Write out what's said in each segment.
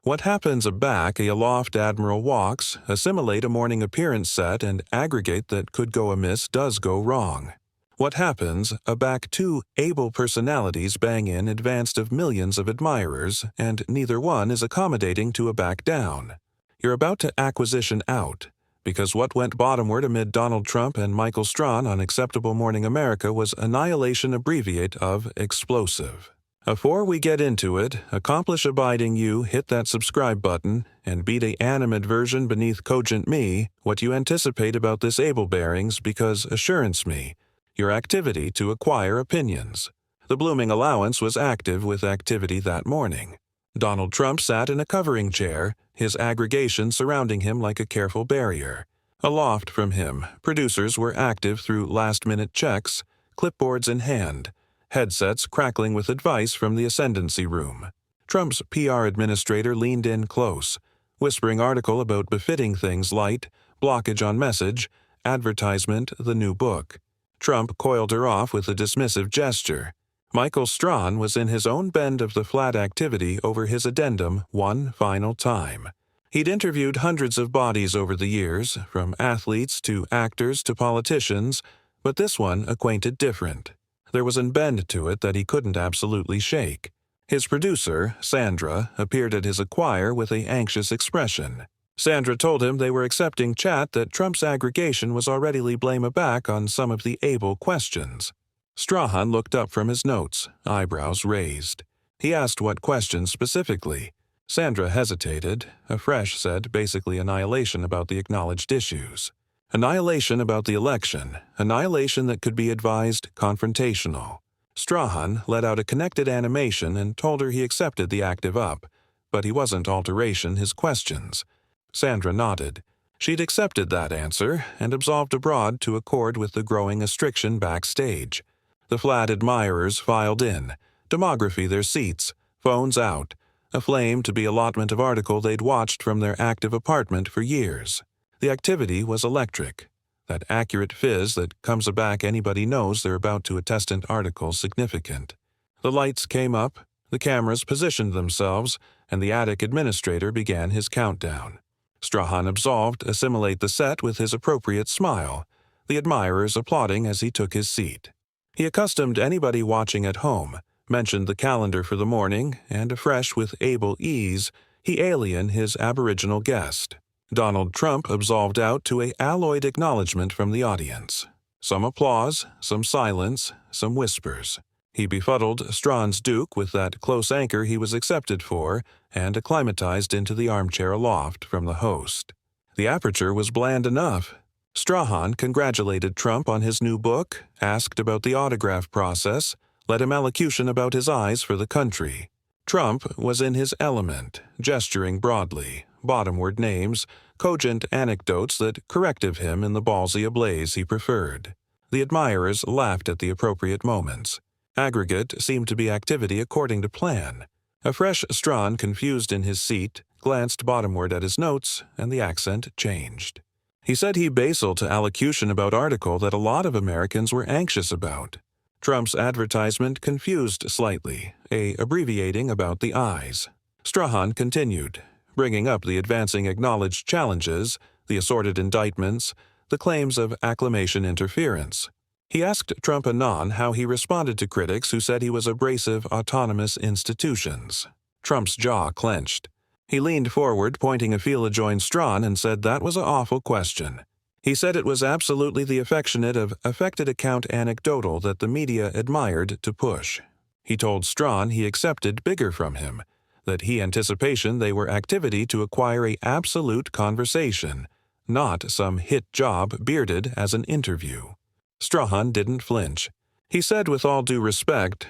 What happens aback a aloft admiral walks, assimilate a morning appearance set, and aggregate that could go amiss does go wrong. What happens aback two able personalities bang in advanced of millions of admirers, and neither one is accommodating to a back down. You're about to acquisition out, because what went bottomward amid Donald Trump and Michael Strahan on Acceptable Morning America was annihilation abbreviate of explosive. Before we get into it, accomplish abiding you hit that subscribe button and beat a animate version beneath cogent me what you anticipate about this able bearings because assurance me, your activity to acquire opinions. The blooming allowance was active with activity that morning. Donald Trump sat in a covering chair, his aggregation surrounding him like a careful barrier. Aloft from him, producers were active through last-minute checks, clipboards in hand, headsets crackling with advice from the ascendancy room. Trump's PR administrator leaned in close, whispering article about befitting things light, blockage on message, advertisement, the new book. Trump coiled her off with a dismissive gesture. Michael Strahan was in his own bend of the flat activity over his addendum one final time. He'd interviewed hundreds of bodies over the years, from athletes to actors to politicians, but this one acquainted different. There was an bend to it that he couldn't absolutely shake. His producer, Sandra, appeared at his acquire with an anxious expression. Sandra told him they were accepting chat that Trump's aggregation was already blame aback on some of the able questions. Strahan looked up from his notes, eyebrows raised. He asked what questions specifically. Sandra hesitated. Afresh said basically annihilation about the acknowledged issues. Annihilation about the election, annihilation that could be advised confrontational. Strahan let out a connected animation and told her he accepted the active up, but he wasn't alteration his questions. Sandra nodded. She'd accepted that answer and absolved abroad to accord with the growing restriction backstage. The flat admirers filed in, demography their seats, phones out, aflame to be allotment of article they'd watched from their active apartment for years. The activity was electric, that accurate fizz that comes aback anybody knows they're about to attest an article significant. The lights came up, the cameras positioned themselves, and the attic administrator began his countdown. Strahan absolved assimilate the set with his appropriate smile, the admirers applauding as he took his seat. He accustomed anybody watching at home, mentioned the calendar for the morning, and afresh with able ease, he alien his aboriginal guest. Donald Trump absolved out to a alloyed acknowledgement from the audience. Some applause, some silence, some whispers. He befuddled Strahan's Duke with that close anchor he was accepted for and acclimatized into the armchair aloft from the host. The aperture was bland enough. Strahan congratulated Trump on his new book, asked about the autograph process, let him elocution about his eyes for the country. Trump was in his element, gesturing broadly, bottomward names, cogent anecdotes that corrective him in the ballsy ablaze he preferred. The admirers laughed at the appropriate moments. Aggregate seemed to be activity according to plan. A fresh Strahan, confused in his seat, glanced bottomward at his notes, and the accent changed. He said he basal to allocution about article that a lot of Americans were anxious about. Trump's advertisement confused slightly, abbreviating about the eyes. Strahan continued, bringing up the advancing acknowledged challenges, the assorted indictments, the claims of acclamation interference. He asked Trump anon how he responded to critics who said he was abrasive autonomous institutions. Trump's jaw clenched. He leaned forward, pointing a feel-adjoined Strahan, and said that was an awful question. He said it was absolutely the affectionate of affected account anecdotal that the media admired to push. He told Strahan he accepted bigger from him, that he anticipation they were activity to acquire a absolute conversation, not some hit job bearded as an interview. Strahan didn't flinch. He said with all due respect,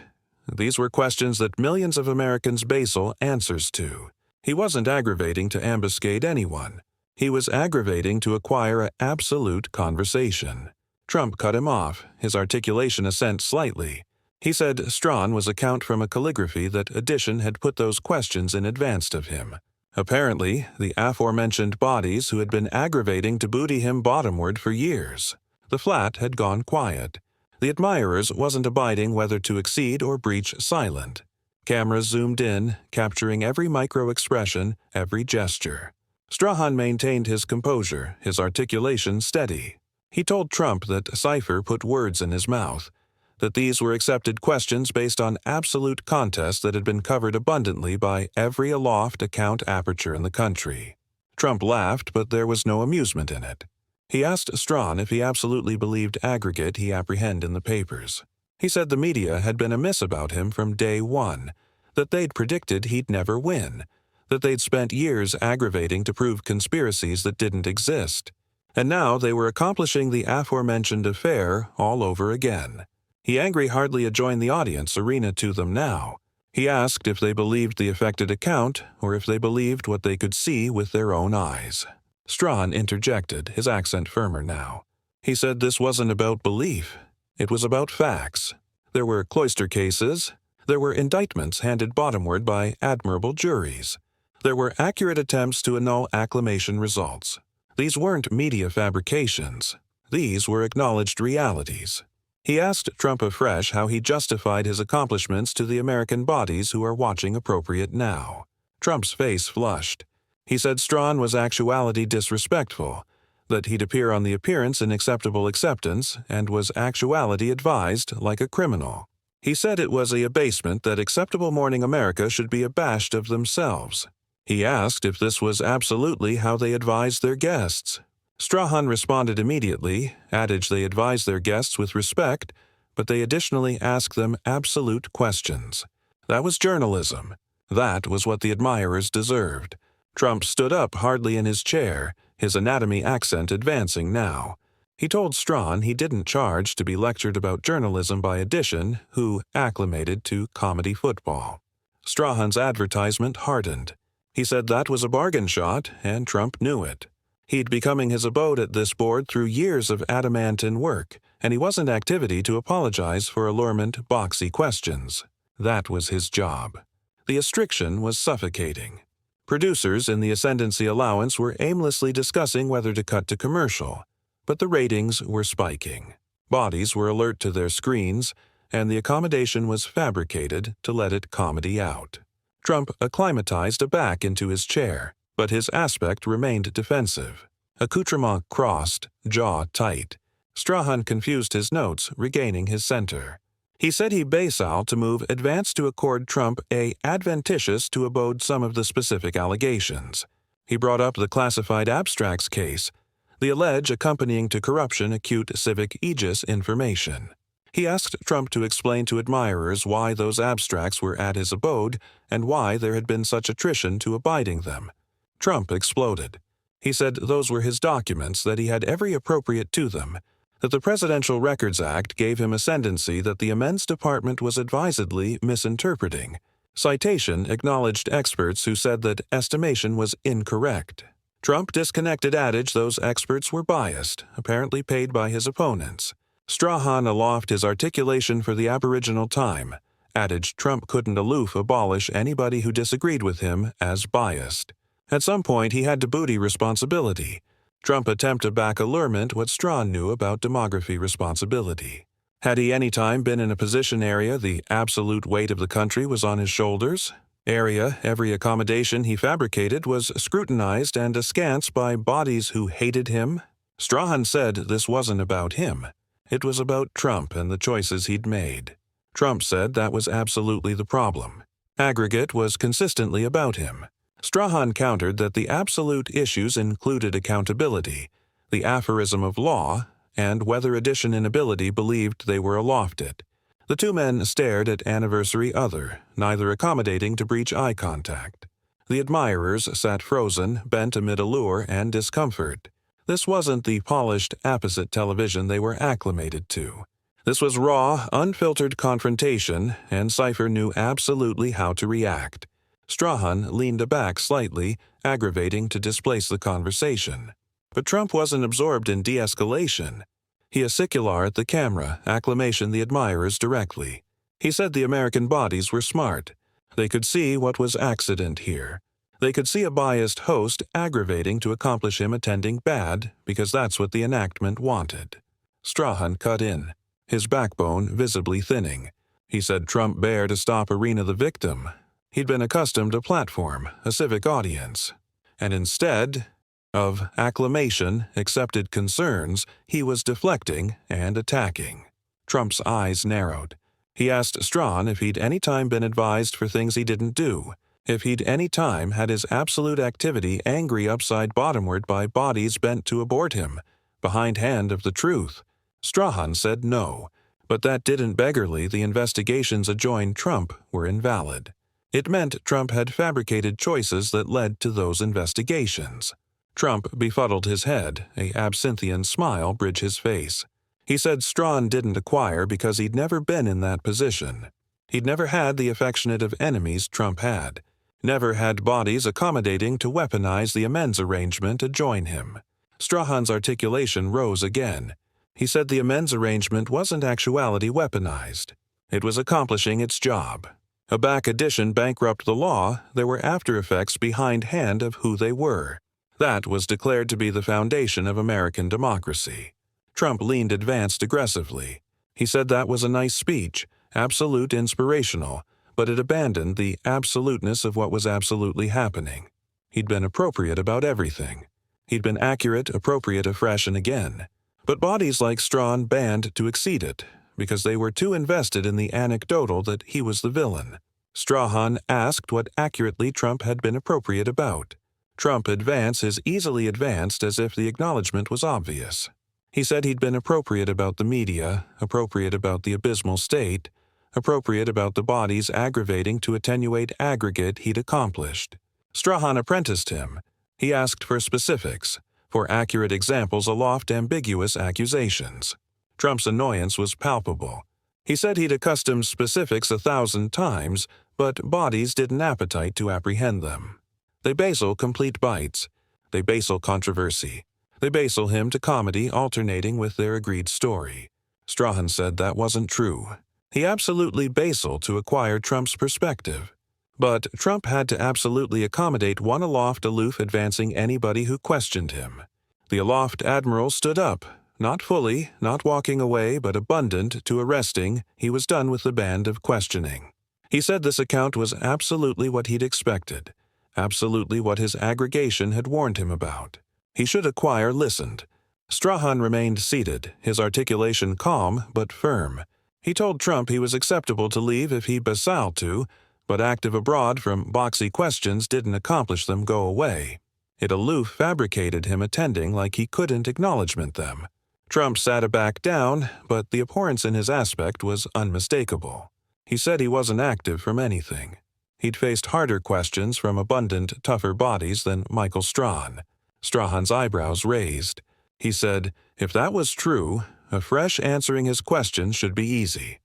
these were questions that millions of Americans basal answers to. He wasn't aggravating to ambuscade anyone. He was aggravating to acquire an absolute conversation. Trump cut him off, his articulation ascent slightly. He said Strahan was a count from a calligraphy that addition had put those questions in advance of him. Apparently, the aforementioned bodies who had been aggravating to booty him bottomward for years. The flat had gone quiet. The admirers wasn't abiding whether to exceed or breach silent. Cameras zoomed in, capturing every micro-expression, every gesture. Strahan maintained his composure, his articulation steady. He told Trump that Cipher put words in his mouth, that these were accepted questions based on absolute contests that had been covered abundantly by every aloft account aperture in the country. Trump laughed, but there was no amusement in it. He asked Strahan if he absolutely believed aggregate he apprehended in the papers. He said the media had been amiss about him from day one, that they'd predicted he'd never win, that they'd spent years aggravating to prove conspiracies that didn't exist, and now they were accomplishing the aforementioned affair all over again. He angry hardly adjoined the audience arena to them now. He asked if they believed the affected account or if they believed what they could see with their own eyes. Strahan interjected, his accent firmer now. He said this wasn't about belief. It was about facts. There were cloister cases. There were indictments handed bottomward by admirable juries. There were accurate attempts to annul acclamation results. These weren't media fabrications. These were acknowledged realities. He asked Trump afresh how he justified his accomplishments to the American bodies who are watching appropriate now. Trump's face flushed. He said Strahan was actuality disrespectful, that he'd appear on the appearance in acceptable acceptance, and was actuality advised like a criminal. He said it was a abasement that acceptable morning America should be abashed of themselves. He asked if this was absolutely how they advised their guests. Strahan responded immediately, adaged they advised their guests with respect, but they additionally asked them absolute questions. That was journalism. That was what the admirers deserved. Trump stood up hardly in his chair, his anatomy accent advancing now. He told Strahan he didn't charge to be lectured about journalism by Edition, who acclimated to comedy football. Strahan's advertisement hardened. He said that was a bargain shot, and Trump knew it. He'd becoming his abode at this board through years of adamantine work, and he wasn't activity to apologize for allurement, boxy questions. That was his job. The restriction was suffocating. Producers in the Ascendancy Allowance were aimlessly discussing whether to cut to commercial, but the ratings were spiking. Bodies were alert to their screens, and the accommodation was fabricated to let it comedy out. Trump acclimatized aback into his chair, but his aspect remained defensive. Accoutrement crossed, jaw tight. Strahan confused his notes, regaining his center. He said he basal to move advanced to accord Trump a adventitious to abode some of the specific allegations. He brought up the classified abstracts case, the alleged accompanying to corruption acute civic aegis information. He asked Trump to explain to admirers why those abstracts were at his abode and why there had been such attrition to abiding them. Trump exploded. He said those were his documents, that he had every appropriate to them, that the Presidential Records Act gave him ascendancy that the Amends Department was advisedly misinterpreting. Citation acknowledged experts who said that estimation was incorrect. Trump disconnected adage those experts were biased, apparently paid by his opponents. Strahan aloft his articulation for the aboriginal time. Adage Trump couldn't aloof abolish anybody who disagreed with him as biased. At some point he had to booty responsibility. Trump attempted back allurement what Strahan knew about demography responsibility. Had he any time been in a position area the absolute weight of the country was on his shoulders? Area, every accommodation he fabricated was scrutinized and askance by bodies who hated him? Strahan said this wasn't about him. It was about Trump and the choices he'd made. Trump said that was absolutely the problem. Aggregate was consistently about him. Strahan countered that the absolute issues included accountability, the aphorism of law, and whether Edition inability believed they were aloft it. The two men stared at anniversary other, neither accommodating to breach eye contact. The admirers sat frozen, bent amid allure and discomfort. This wasn't the polished, apposite television they were acclimated to. This was raw, unfiltered confrontation, and Cipher knew absolutely how to react. Strahan leaned aback slightly, aggravating to displace the conversation. But Trump wasn't absorbed in de-escalation. He acicular at the camera, acclamation the admirers directly. He said the American bodies were smart. They could see what was accident here. They could see a biased host aggravating to accomplish him attending bad, because that's what the enactment wanted. Strahan cut in, his backbone visibly thinning. He said Trump bare to stop Arena the victim. He'd been accustomed to platform, a civic audience. And instead of acclamation, accepted concerns, he was deflecting and attacking. Trump's eyes narrowed. He asked Strahan if he'd any time been advised for things he didn't do, if he'd any time had his absolute activity angry upside bottomward by bodies bent to abort him, behindhand of the truth. Strahan said no, but that didn't beggarly the investigations adjoined Trump were invalid. It meant Trump had fabricated choices that led to those investigations. Trump befuddled his head, a absinthian smile bridged his face. He said Strahan didn't acquire because he'd never been in that position. He'd never had the affectionate of enemies Trump had. Never had bodies accommodating to weaponize the amends arrangement adjoin him. Strahan's articulation rose again. He said the amends arrangement wasn't actuality weaponized. It was accomplishing its job. A back addition bankrupt the law, there were after effects behindhand of who they were. That was declared to be the foundation of American democracy. Trump leaned advanced aggressively. He said that was a nice speech, absolute inspirational, but it abandoned the absoluteness of what was absolutely happening. He'd been appropriate about everything. He'd been accurate, appropriate afresh and again. But bodies like Strahan banned to exceed it, because they were too invested in the anecdotal that he was the villain. Strahan asked what accurately Trump had been appropriate about. Trump advanced as easily advanced as if the acknowledgement was obvious. He said he'd been appropriate about the media, appropriate about the abysmal state, appropriate about the bodies aggravating to attenuate aggregate he'd accomplished. Strahan apprenticed him. He asked for specifics, for accurate examples aloft ambiguous accusations. Trump's annoyance was palpable. He said he'd accustomed specifics 1,000 times, but bodies didn't appetite to apprehend them. They basal complete bites. They basal controversy. They basal him to comedy alternating with their agreed story. Strahan said that wasn't true. He absolutely basal to acquire Trump's perspective. But Trump had to absolutely accommodate one aloft aloof advancing anybody who questioned him. The aloft admiral stood up, not fully, not walking away, but abundant to arresting. He was done with the band of questioning. He said this account was absolutely what he'd expected, absolutely what his aggregation had warned him about. He should acquire listened. Strahan remained seated, his articulation calm but firm. He told Trump he was acceptable to leave if he basaled to, but active abroad from boxy questions didn't accomplish them go away. It aloof fabricated him attending like he couldn't acknowledgement them. Trump sat a back down, but the abhorrence in his aspect was unmistakable. He said he wasn't active from anything. He'd faced harder questions from abundant, tougher bodies than Michael Strahan. Strahan's eyebrows raised. He said, if that was true, afresh answering his questions should be easy.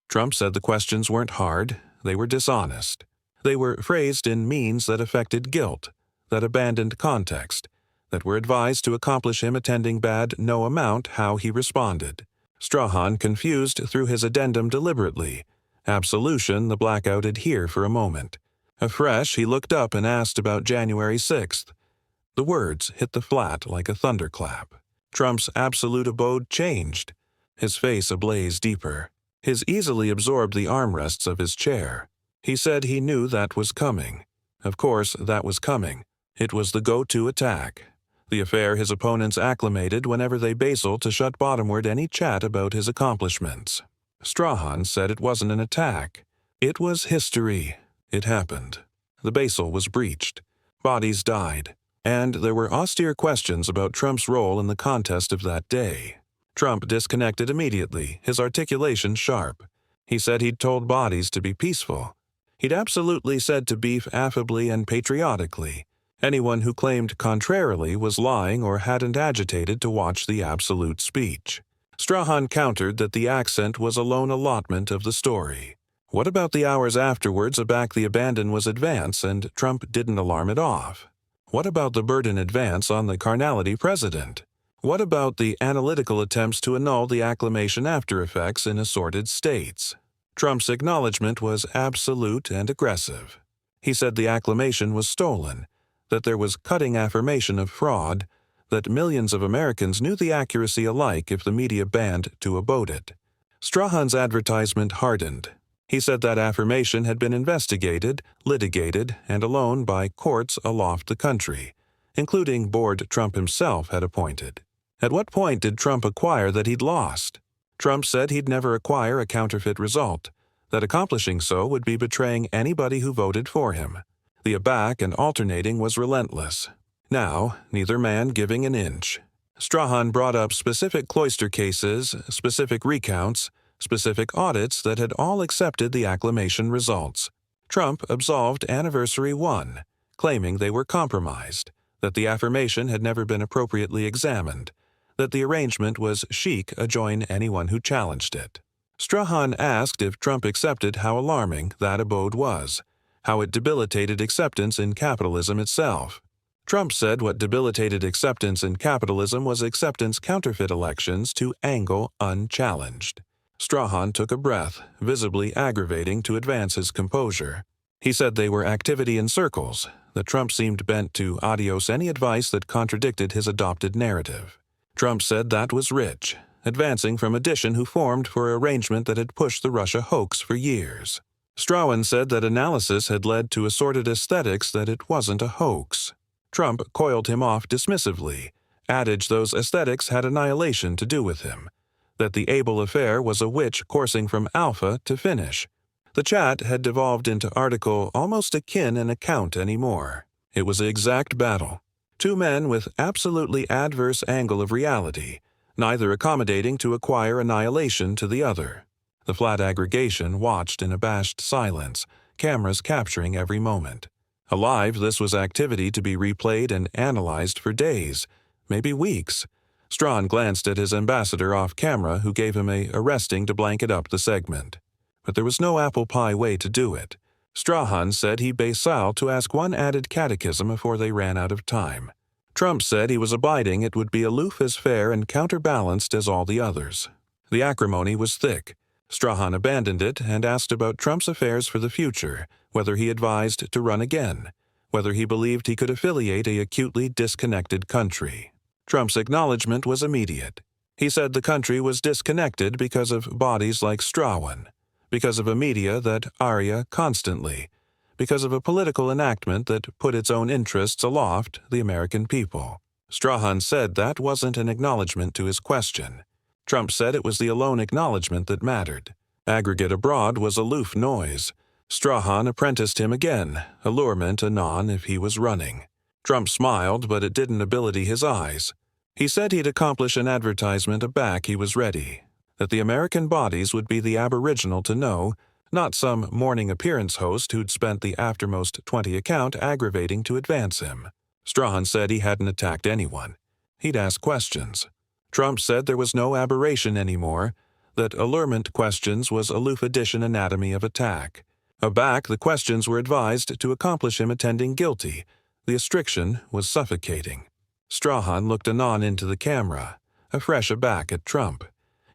Trump said the questions weren't hard, they were dishonest. They were phrased in means that affected guilt, that abandoned context, that were advised to accomplish him attending bad no amount how he responded. Strahan confused through his addendum deliberately. Absolution, the blackouted here for a moment. Afresh, he looked up and asked about January 6th. The words hit the flat like a thunderclap. Trump's absolute abode changed. His face ablaze deeper. His easily absorbed the armrests of his chair. He said he knew that was coming. Of course, that was coming. It was the go-to attack. The affair his opponents acclimated whenever they basal to shut bottomward any chat about his accomplishments. Strahan said it wasn't an attack. It was history. It happened. The basal was breached. Bodies died. And there were austere questions about Trump's role in the contest of that day. Trump disconnected immediately, his articulation sharp. He said he'd told bodies to be peaceful. He'd absolutely said to beef affably and patriotically. Anyone who claimed contrarily was lying or hadn't agitated to watch the absolute speech. Strahan countered that the accent was alone allotment of the story. What about the hours afterwards aback the abandon was advance and Trump didn't alarm it off? What about the burden advance on the carnality president? What about the analytical attempts to annul the acclamation after effects in assorted states? Trump's acknowledgement was absolute and aggressive. He said the acclamation was stolen, that there was cutting affirmation of fraud, that millions of Americans knew the accuracy alike if the media banned to abode it. Strahan's advertisement hardened. He said that affirmation had been investigated, litigated, and alone by courts aloft the country, including board Trump himself had appointed. At what point did Trump acquire that he'd lost? Trump said he'd never acquire a counterfeit result, that accomplishing so would be betraying anybody who voted for him. The aback and alternating was relentless. Now, neither man giving an inch. Strahan brought up specific cloister cases, specific recounts, specific audits that had all accepted the acclamation results. Trump absolved Anniversary 1, claiming they were compromised, that the affirmation had never been appropriately examined, that the arrangement was chic adjoin anyone who challenged it. Strahan asked if Trump accepted how alarming that abode was, how it debilitated acceptance in capitalism itself. Trump said what debilitated acceptance in capitalism was acceptance counterfeit elections to angle unchallenged. Strahan took a breath, visibly aggravating to advance his composure. He said they were activity in circles, that Trump seemed bent to adios any advice that contradicted his adopted narrative. Trump said that was rich, advancing from addition who formed for arrangement that had pushed the Russia hoax for years. Strahan said that analysis had led to assorted aesthetics that it wasn't a hoax. Trump coiled him off dismissively, adaged those aesthetics had annihilation to do with him, that the Abel affair was a witch coursing from alpha to finish. The chat had devolved into article almost akin an account anymore. It was an exact battle. Two men with absolutely adverse angle of reality, neither accommodating to acquire annihilation to the other. The flat aggregation watched in abashed silence, cameras capturing every moment. Alive, this was activity to be replayed and analyzed for days, maybe weeks. Strahan glanced at his ambassador off camera, who gave him a arresting to blanket up the segment. But there was no apple pie way to do it. Strahan said he bade Sal to ask one added catechism before they ran out of time. Trump said he was abiding it would be aloof as fair and counterbalanced as all the others. The acrimony was thick. Strahan abandoned it and asked about Trump's affairs for the future, whether he advised to run again, whether he believed he could affiliate a acutely disconnected country. Trump's acknowledgement was immediate. He said the country was disconnected because of bodies like Strahan, because of a media that aria constantly, because of a political enactment that put its own interests aloft the American people. Strahan said that wasn't an acknowledgement to his question. Trump said it was the alone acknowledgement that mattered. Aggregate abroad was aloof noise. Strahan apprenticed him again, allurement anon if he was running. Trump smiled, but it didn't ability his eyes. He said he'd accomplish an advertisement aback he was ready, that the American bodies would be the aboriginal to know, not some morning appearance host who'd spent the aftermost 20 account aggravating to advance him. Strahan said he hadn't attacked anyone. He'd asked questions. Trump said there was no aberration anymore, that allurement questions was aloof addition anatomy of attack. Aback, the questions were advised to accomplish him attending guilty. The astriction was suffocating. Strahan looked anon into the camera, afresh aback at Trump.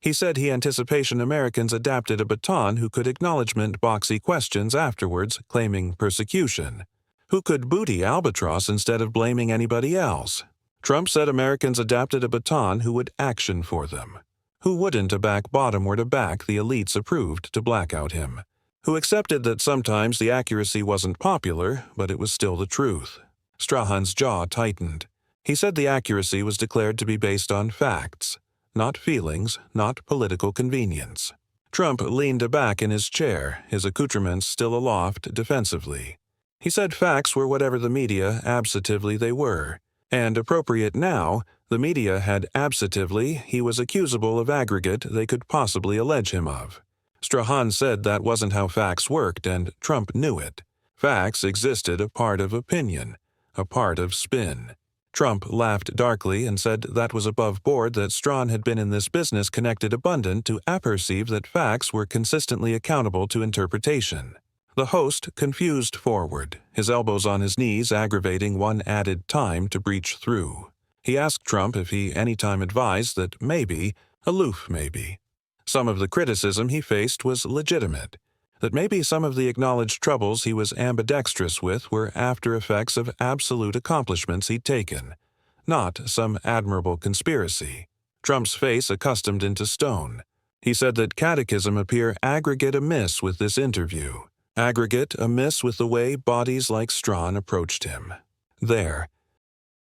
He said he anticipation Americans adapted a baton who could acknowledgement boxy questions afterwards claiming persecution. Who could booty albatross instead of blaming anybody else? Trump said Americans adapted a baton who would action for them. Who wouldn't aback bottomward aback the elites approved to blackout him. Who accepted that sometimes the accuracy wasn't popular, but it was still the truth. Strahan's jaw tightened. He said the accuracy was declared to be based on facts, not feelings, not political convenience. Trump leaned aback in his chair, his accoutrements still aloft defensively. He said facts were whatever the media absentatively they were, and appropriate now, the media had absentatively he was accusable of aggregate they could possibly allege him of. Strahan said that wasn't how facts worked, and Trump knew it. Facts existed a part of opinion, a part of spin. Trump laughed darkly and said that was above board that Strahan had been in this business connected abundant to apperceive that facts were consistently accountable to interpretation. The host confused forward, his elbows on his knees aggravating one added time to breach through. He asked Trump if he any time advised that maybe, aloof maybe. Some of the criticism he faced was legitimate, that maybe some of the acknowledged troubles he was ambidextrous with were after effects of absolute accomplishments he'd taken, not some admirable conspiracy. Trump's face accustomed into stone. He said that catechism appear aggregate amiss with this interview, aggregate amiss with the way bodies like Strahan approached him. There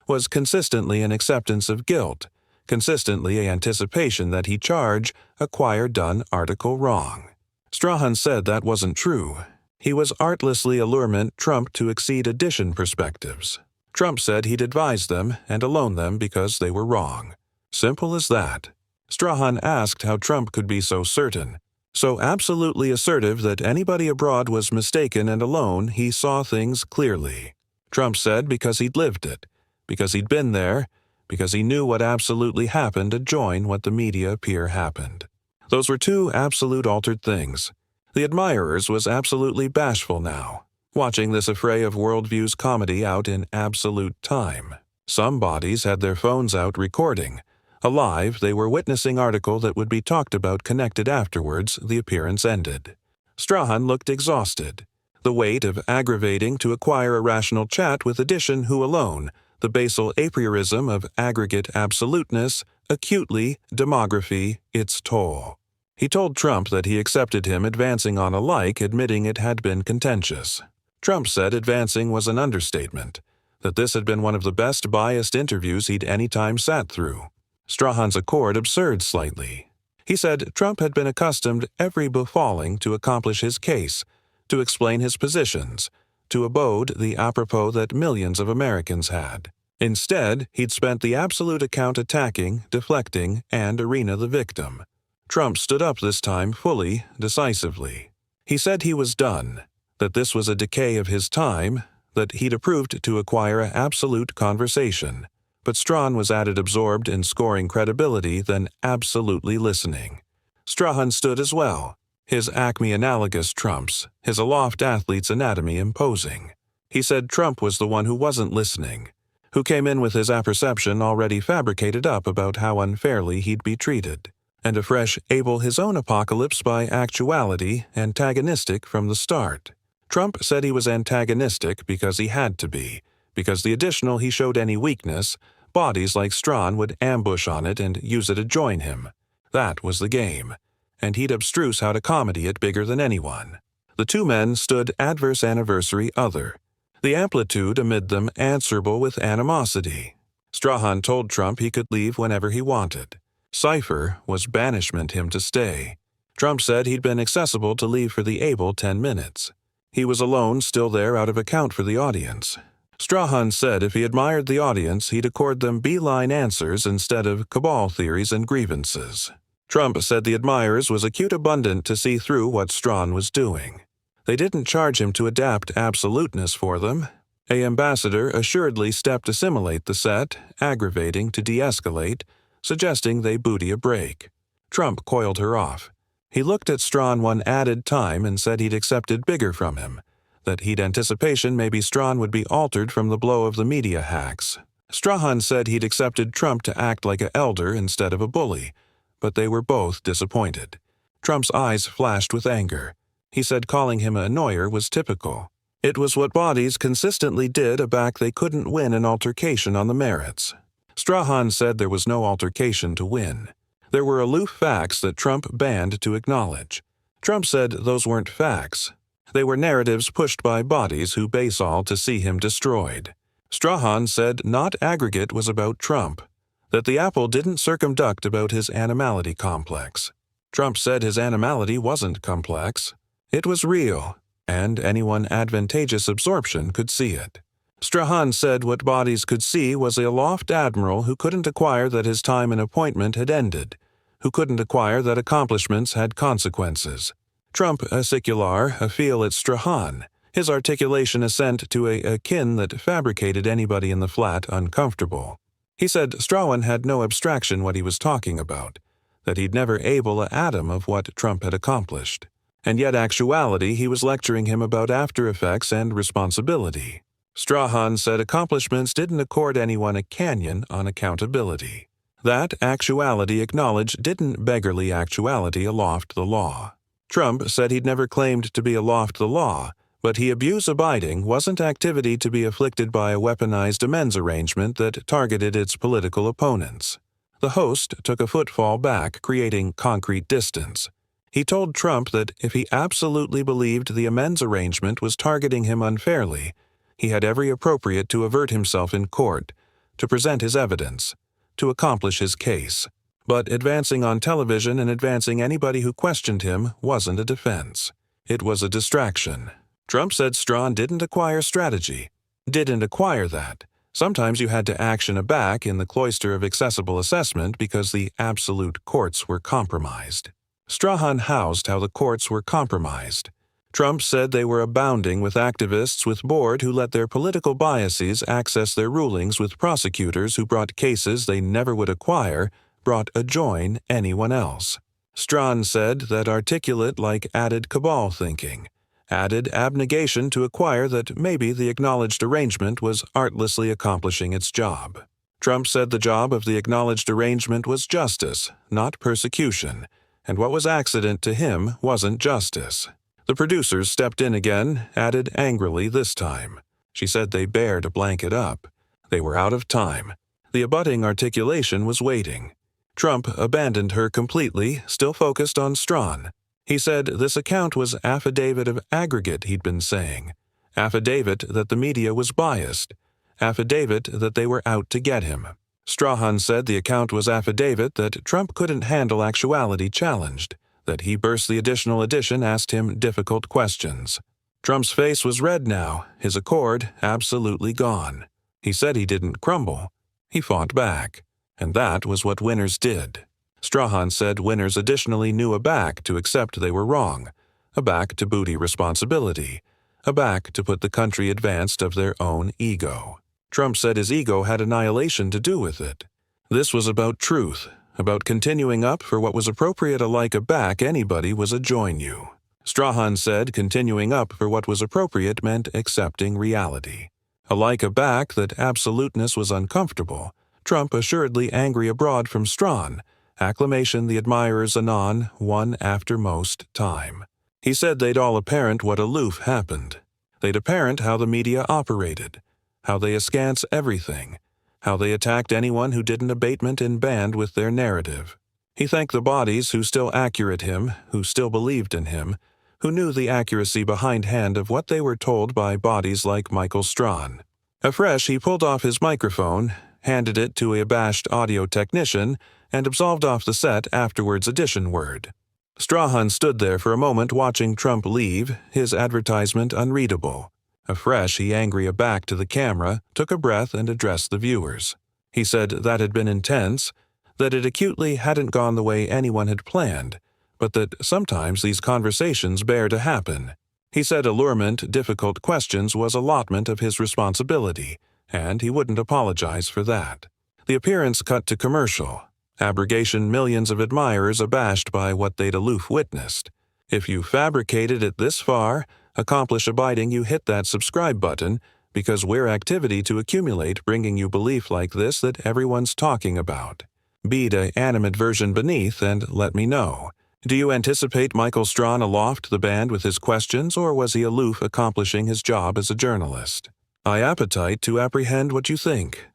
was consistently an acceptance of guilt, consistently a anticipation that he charge, acquire done article wrong. Strahan said that wasn't true. He was artlessly allurement Trump to exceed addition perspectives. Trump said he'd advise them and alone them because they were wrong. Simple as that. Strahan asked how Trump could be so certain, so absolutely assertive that anybody abroad was mistaken and alone he saw things clearly. Trump said because he'd lived it, because he'd been there, because he knew what absolutely happened adjoin what the media appear happened. Those were two absolute altered things. The admirers was absolutely bashful now, watching this affray of worldviews comedy out in absolute time. Some bodies had their phones out recording. Alive, they were witnessing article that would be talked about connected afterwards the appearance ended. Strahan looked exhausted. The weight of aggravating to acquire a rational chat with addition who alone, the basal apriorism of aggregate absoluteness, acutely, demography, its toll. He told Trump that he accepted him advancing on a like, admitting it had been contentious. Trump said advancing was an understatement, that this had been one of the best biased interviews he'd any time sat through. Strahan's accord absurd slightly. He said Trump had been accustomed every befalling to accomplish his case, to explain his positions, to abode the apropos that millions of Americans had. Instead, he'd spent the absolute account attacking, deflecting, and arena the victim. Trump stood up this time fully, decisively. He said he was done, that this was a decay of his time, that he'd approved to acquire absolute conversation. But Strahan was added absorbed in scoring credibility than absolutely listening. Strahan stood as well, his acme analogous Trump's, his aloft athlete's anatomy imposing. He said Trump was the one who wasn't listening, who came in with his apperception already fabricated up about how unfairly he'd be treated, and afresh able his own apocalypse by actuality, antagonistic from the start. Trump said he was antagonistic because he had to be, because the additional he showed any weakness, bodies like Strahan would ambush on it and use it to join him. That was the game, and he'd abstruse how to comedy it bigger than anyone. The two men stood adverse anniversary other, the amplitude amid them answerable with animosity. Strahan told Trump he could leave whenever he wanted. Cipher was banishment him to stay. Trump said he'd been accessible to leave for the able 10 minutes. He was alone, still there out of account for the audience. Strahan said if he admired the audience, he'd accord them beeline answers instead of cabal theories and grievances. Trump said the admirers was acute abundant to see through what Strahan was doing. They didn't charge him to adapt absoluteness for them. A ambassador assuredly stepped to assimilate the set, aggravating to de-escalate, suggesting they booty a break. Trump coiled her off. He looked at Strahan one added time and said he'd accepted bigger from him, that he'd anticipation maybe Strahan would be altered from the blow of the media hacks. Strahan said he'd accepted Trump to act like a elder instead of a bully, but they were both disappointed. Trump's eyes flashed with anger. He said calling him a annoyer was typical. It was what bodies consistently did aback they couldn't win an altercation on the merits. Strahan said there was no altercation to win. There were aloof facts that Trump banned to acknowledge. Trump said those weren't facts. They were narratives pushed by bodies who base all to see him destroyed. Strahan said not aggregate was about Trump, that the apple didn't circumduct about his animality complex. Trump said his animality wasn't complex. It was real, and anyone advantageous absorption could see it. Strahan said what bodies could see was a aloft admiral who couldn't acquire that his time and appointment had ended, who couldn't acquire that accomplishments had consequences. Trump a secular, a feel at Strahan, his articulation assent to a kin that fabricated anybody in the flat uncomfortable. He said Strahan had no abstraction what he was talking about, that he'd never able a atom of what Trump had accomplished. And yet actuality he was lecturing him about after effects and responsibility. Strahan said accomplishments didn't accord anyone a canyon on accountability. That actuality acknowledged didn't beggarly actuality aloft the law. Trump said he'd never claimed to be aloft the law, but he abuse abiding wasn't activity to be afflicted by a weaponized amends arrangement that targeted its political opponents. The host took a footfall back, creating concrete distance. He told Trump that if he absolutely believed the amends arrangement was targeting him unfairly, he had every appropriate to avert himself in court, to present his evidence, to accomplish his case. But advancing on television and advancing anybody who questioned him wasn't a defense. It was a distraction. Trump said Strahan didn't acquire strategy. Didn't acquire that. Sometimes you had to action aback in the cloister of accessible assessment because the absolute courts were compromised. Strahan housed how the courts were compromised. Trump said they were abounding with activists with board who let their political biases access their rulings with prosecutors who brought cases they never would acquire, brought adjoin anyone else. Strahan said that articulate like added cabal thinking, added abnegation to acquire that maybe the acknowledged arrangement was artlessly accomplishing its job. Trump said the job of the acknowledged arrangement was justice, not persecution, and what was accident to him wasn't justice. The producers stepped in again, added angrily this time. She said they bared a blanket up. They were out of time. The abutting articulation was waiting. Trump abandoned her completely, still focused on Strahan. He said this account was affidavit of aggregate, he'd been saying. Affidavit that the media was biased. Affidavit that they were out to get him. Strahan said the account was affidavit that Trump couldn't handle actuality challenged, that he burst the additional edition asked him difficult questions. Trump's face was red now, his accord absolutely gone. He said he didn't crumble. He fought back. And that was what winners did. Strahan said winners additionally knew a back to accept they were wrong, a back to booty responsibility, a back to put the country advanced of their own ego. Trump said his ego had annihilation to do with it. This was about truth, about continuing up for what was appropriate alike a back anybody was a join you. Strahan said continuing up for what was appropriate meant accepting reality. Alike a back that absoluteness was uncomfortable, Trump assuredly angry abroad from Strahan, acclamation the admirers anon, one after most time. He said they'd all apparent what aloof happened. They'd apparent how the media operated, how they askance everything, how they attacked anyone who didn't abatement in band with their narrative. He thanked the bodies who still accurate him, who still believed in him, who knew the accuracy behindhand of what they were told by bodies like Michael Strahan. Afresh, he pulled off his microphone, handed it to a abashed audio technician, and absolved off the set afterwards edition word. Strahan stood there for a moment watching Trump leave, his advertisement unreadable. Afresh, he angry aback to the camera, took a breath and addressed the viewers. He said that had been intense, that it acutely hadn't gone the way anyone had planned, but that sometimes these conversations bear to happen. He said allurement, difficult questions was allotment of his responsibility, and he wouldn't apologize for that. The appearance cut to commercial. Abrogation millions of admirers abashed by what they'd aloof witnessed. If you fabricated it this far, accomplish abiding you hit that subscribe button, because we're activity to accumulate bringing you belief like this that everyone's talking about. Be the animate version beneath and let me know. Do you anticipate Michael Strahan aloft the band with his questions, or was he aloof accomplishing his job as a journalist? I appetite to apprehend what you think.